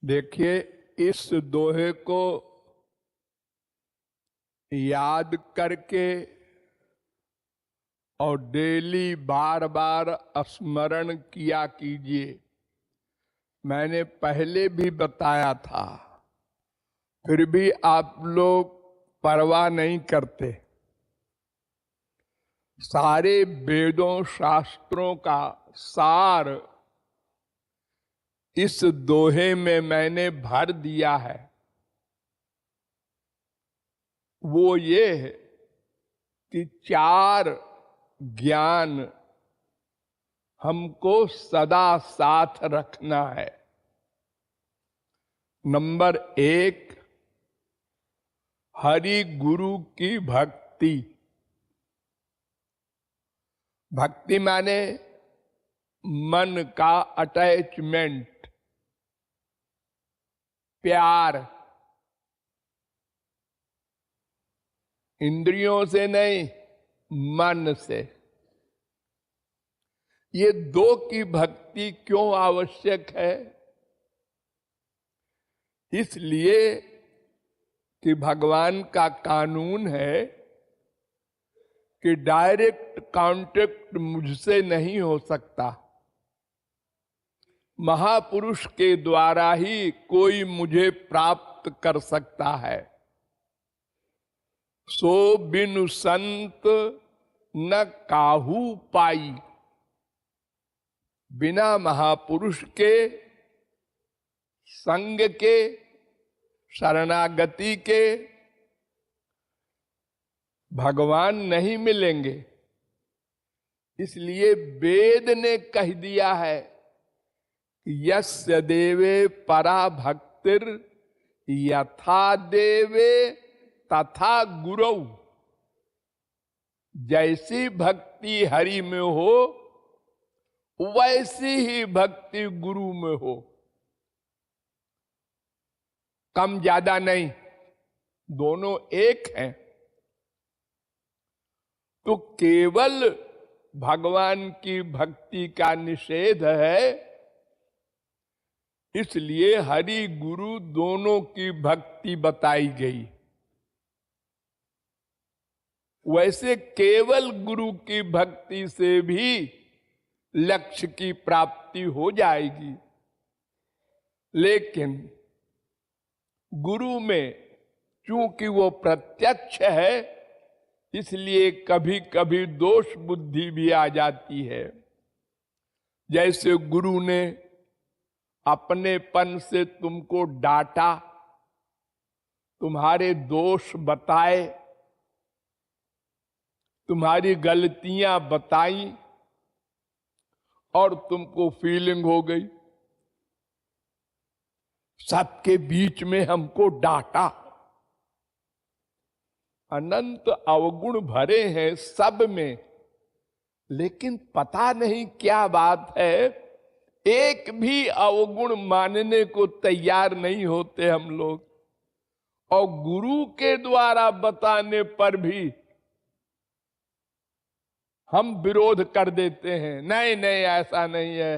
देखिए, इस दोहे को याद करके और डेली बार बार स्मरण किया कीजिए। मैंने पहले भी बताया था, फिर भी आप लोग परवाह नहीं करते। सारे वेदों शास्त्रों का सार इस दोहे में मैंने भर दिया है। वो ये है कि चार ज्ञान हमको सदा साथ रखना है। नंबर 1, हरि गुरु की भक्ति। भक्ति माने मन का अटैचमेंट, प्यार। इंद्रियों से नहीं, मन से। ये दो की भक्ति क्यों आवश्यक है? इसलिए कि भगवान का कानून है कि डायरेक्ट कांटेक्ट मुझसे नहीं हो सकता। महापुरुष के द्वारा ही कोई मुझे प्राप्त कर सकता है। सो बिनु संत न काहू पाई। बिना महापुरुष के, संग के, शरणागति के भगवान नहीं मिलेंगे। इसलिए वेद ने कह दिया है, यस्य देवे परा भक्तिर यथा देवे तथा गुरु। जैसी भक्ति हरि में हो वैसी ही भक्ति गुरु में हो। कम ज्यादा नहीं, दोनों एक हैं। तो केवल भगवान की भक्ति का निषेध है। इसलिए हरि गुरु दोनों की भक्ति बताई गई। वैसे केवल गुरु की भक्ति से भी लक्ष्य की प्राप्ति हो जाएगी, लेकिन गुरु में चूंकि वो प्रत्यक्ष है, इसलिए कभी कभी दोष बुद्धि भी आ जाती है। जैसे गुरु ने अपनेपन से तुमको डांटा, तुम्हारे दोष बताए, तुम्हारी गलतियां बताई और तुमको फीलिंग हो गई, सबके बीच में हमको डांटा। अनंत अवगुण भरे हैं सब में, लेकिन पता नहीं क्या बात है, एक भी अवगुण मानने को तैयार नहीं होते हम लोग। और गुरु के द्वारा बताने पर भी हम विरोध कर देते हैं, नहीं नहीं ऐसा नहीं है।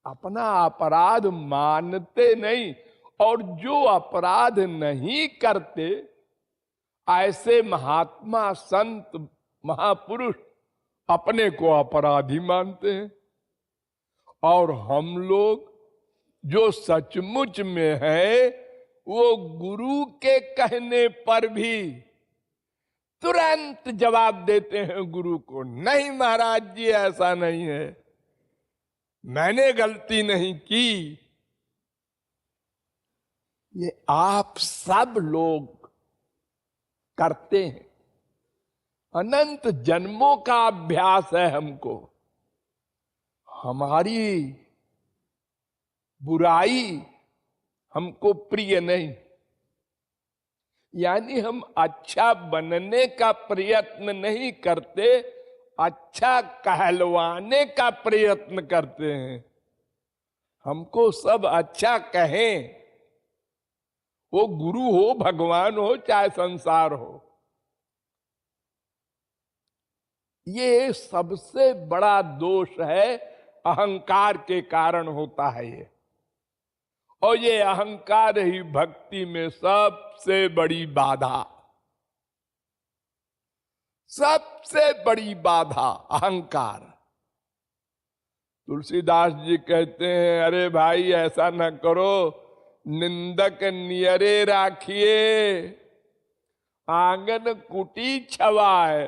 अपना अपराध मानते नहीं, और जो अपराध नहीं करते ऐसे महात्मा संत महापुरुष अपने को अपराधी मानते हैं। और हम लोग जो सचमुच में है, वो गुरु के कहने पर भी तुरंत जवाब देते हैं गुरु को, नहीं महाराज जी ऐसा नहीं है, मैंने गलती नहीं की। ये आप सब लोग करते हैं। अनंत जन्मों का अभ्यास है हमको। हमारी बुराई हमको प्रिय नहीं, यानी हम अच्छा बनने का प्रयत्न नहीं करते, अच्छा कहलवाने का प्रयत्न करते हैं। हमको सब अच्छा कहें, वो गुरु हो, भगवान हो, चाहे संसार हो। ये सबसे बड़ा दोष है अहंकार के कारण होता है ये। और ये अहंकार ही भक्ति में सबसे बड़ी बाधा, सबसे बड़ी बाधा अहंकार। तुलसीदास जी कहते हैं, अरे भाई ऐसा न करो, निंदक नियरे राखिए, आंगन कुटी छवाए।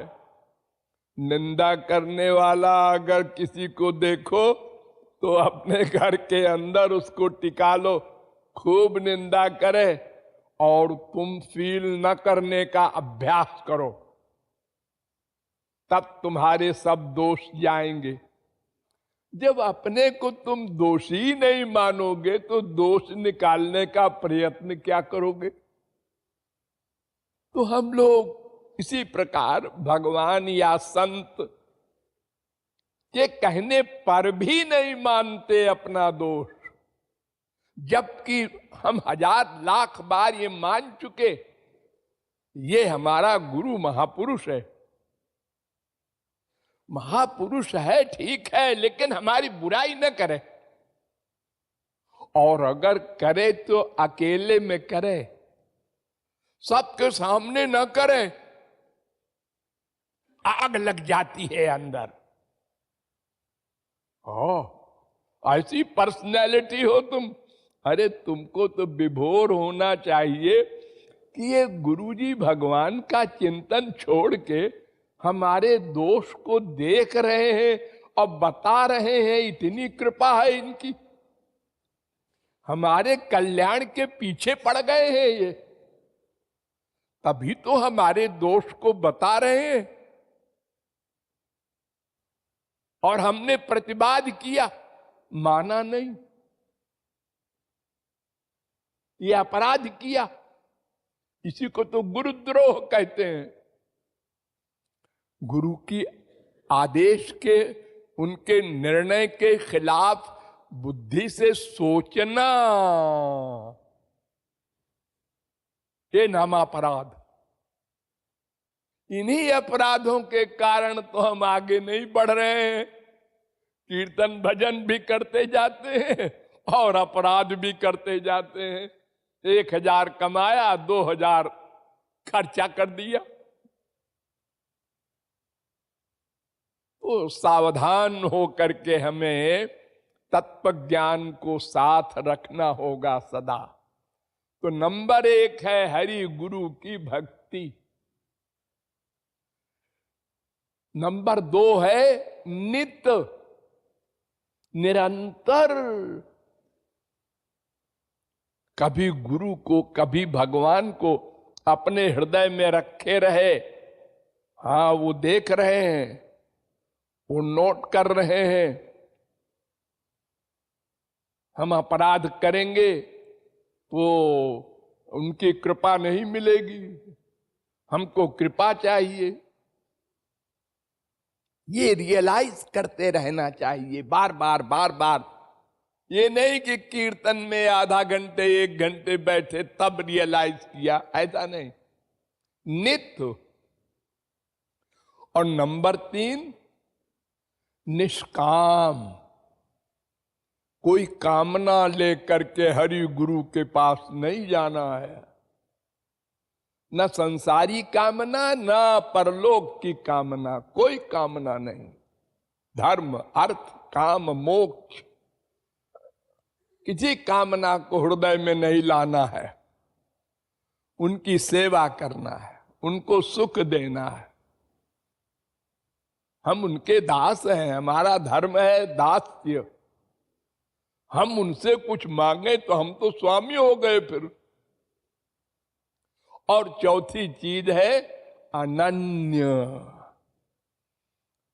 निंदा करने वाला अगर किसी को देखो तो अपने घर के अंदर उसको टिका लो, खूब निंदा करे और तुम फील न करने का अभ्यास करो, तब तुम्हारे सब दोष जाएंगे। जब अपने को तुम दोषी नहीं मानोगे तो दोष निकालने का प्रयत्न क्या करोगे? तो हम लोग इसी प्रकार भगवान या संत के कहने पर भी नहीं मानते अपना दोष, जबकि हम हजार लाख बार ये मान चुके ये हमारा गुरु महापुरुष है। महापुरुष है, ठीक है, लेकिन हमारी बुराई न करे, और अगर करे तो अकेले में करे, सबके सामने न करे, आग लग जाती है अंदर। ऐसी पर्सनैलिटी हो तुम। अरे तुमको तो विभोर होना चाहिए कि ये गुरुजी भगवान का चिंतन छोड़ के हमारे दोष को देख रहे हैं और बता रहे हैं। इतनी कृपा है इनकी, हमारे कल्याण के पीछे पड़ गए हैं ये, तभी तो हमारे दोष को बता रहे हैं। और हमने प्रतिवाद किया, माना नहीं, ये अपराध किया, इसी को तो गुरुद्रोह कहते हैं। गुरु की आदेश के, उनके निर्णय के खिलाफ बुद्धि से सोचना, ये नाम अपराध। इन्हीं अपराधों के कारण तो हम आगे नहीं बढ़ रहे हैं। कीर्तन भजन भी करते जाते हैं और अपराध भी करते जाते हैं। 1000 कमाया, 2000 खर्चा कर दिया। तो सावधान हो करके हमें तत्व ज्ञान को साथ रखना होगा सदा। तो नंबर 1 है हरि गुरु की भक्ति। नंबर 2 है नित्य, निरंतर, कभी गुरु को कभी भगवान को अपने हृदय में रखे रहे। हाँ, वो देख रहे हैं, वो नोट कर रहे हैं। हम अपराध करेंगे तो उनकी कृपा नहीं मिलेगी, हमको कृपा चाहिए। ये रियलाइज करते रहना चाहिए बार बार बार बार। ये नहीं कि कीर्तन में आधा घंटे 1 घंटे बैठे तब रियलाइज किया, ऐसा नहीं, नित्य। और नंबर 3 निष्काम। कोई कामना लेकर के हरि गुरु के पास नहीं जाना है, न संसारी कामना न परलोक की कामना, कोई कामना नहीं। धर्म, अर्थ, काम, मोक्ष, किसी कामना को हृदय में नहीं लाना है। उनकी सेवा करना है, उनको सुख देना है। हम उनके दास हैं, हमारा धर्म है दास्य। हम उनसे कुछ मांगे तो हम तो स्वामी हो गए फिर। और चौथी चीज है अनन्य,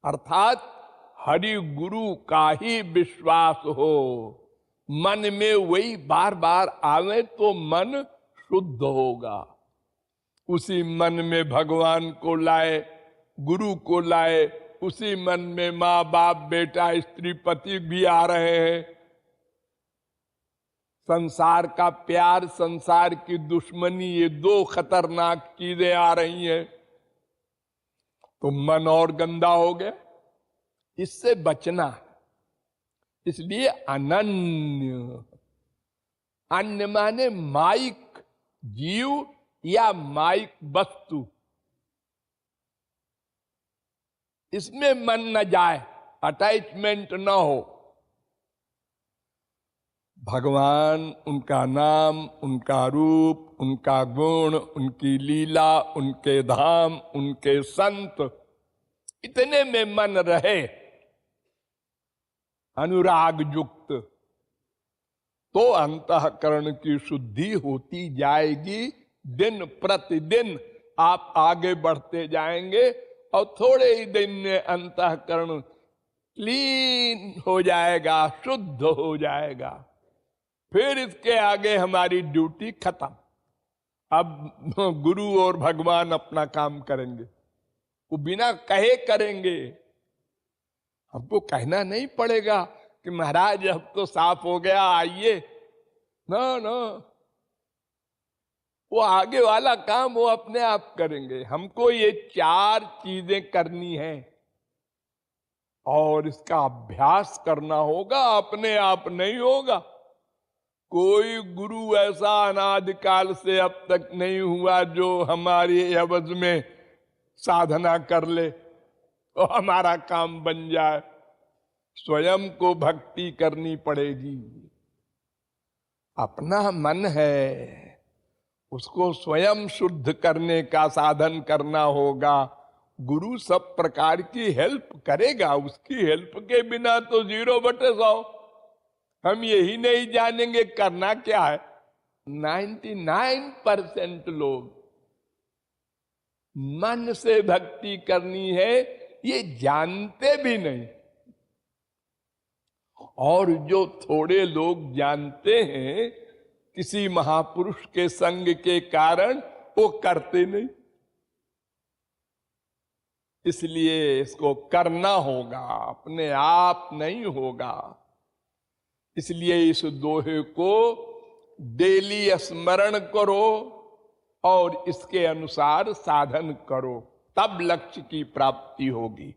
अर्थात हरि गुरु का ही विश्वास हो, मन में वही बार बार आवे तो मन शुद्ध होगा। उसी मन में भगवान को लाए, गुरु को लाए, उसी मन में माँ बाप बेटा स्त्री पति भी आ रहे हैं। संसार का प्यार, संसार की दुश्मनी, ये 2 खतरनाक चीजें आ रही हैं, तो मन और गंदा हो गया। इससे बचना। इसलिए अनन्य, अन्य माने माइक जीव या माइक वस्तु, इसमें मन न जाए, अटैचमेंट न हो। भगवान, उनका नाम, उनका रूप, उनका गुण, उनकी लीला, उनके धाम, उनके संत, इतने में मन रहे अनुराग युक्त, तो अंतःकरण की शुद्धि होती जाएगी। दिन प्रतिदिन आप आगे बढ़ते जाएंगे और थोड़े ही दिन में अंतःकरण क्लीन हो जाएगा, शुद्ध हो जाएगा। फिर इसके आगे हमारी ड्यूटी खत्म। अब गुरु और भगवान अपना काम करेंगे, वो बिना कहे करेंगे। हमको कहना नहीं पड़ेगा कि महाराज अब तो साफ हो गया, आइए। ना ना, वो आगे वाला काम वो अपने आप करेंगे। हमको ये 4 चीजें करनी है और इसका अभ्यास करना होगा, अपने आप नहीं होगा। कोई गुरु ऐसा अनादिकाल से अब तक नहीं हुआ जो हमारी एवज में साधना कर ले और हमारा काम बन जाए। स्वयं को भक्ति करनी पड़ेगी। अपना मन है, उसको स्वयं शुद्ध करने का साधन करना होगा। गुरु सब प्रकार की हेल्प करेगा, उसकी हेल्प के बिना तो 0/100। हम यही नहीं जानेंगे करना क्या है। 99% लोग मन से भक्ति करनी है ये जानते भी नहीं, और जो थोड़े लोग जानते हैं किसी महापुरुष के संग के कारण वो करते नहीं। इसलिए इसको करना होगा, अपने आप नहीं होगा। इसलिए इस दोहे को डेली स्मरण करो और इसके अनुसार साधन करो, तब लक्ष्य की प्राप्ति होगी।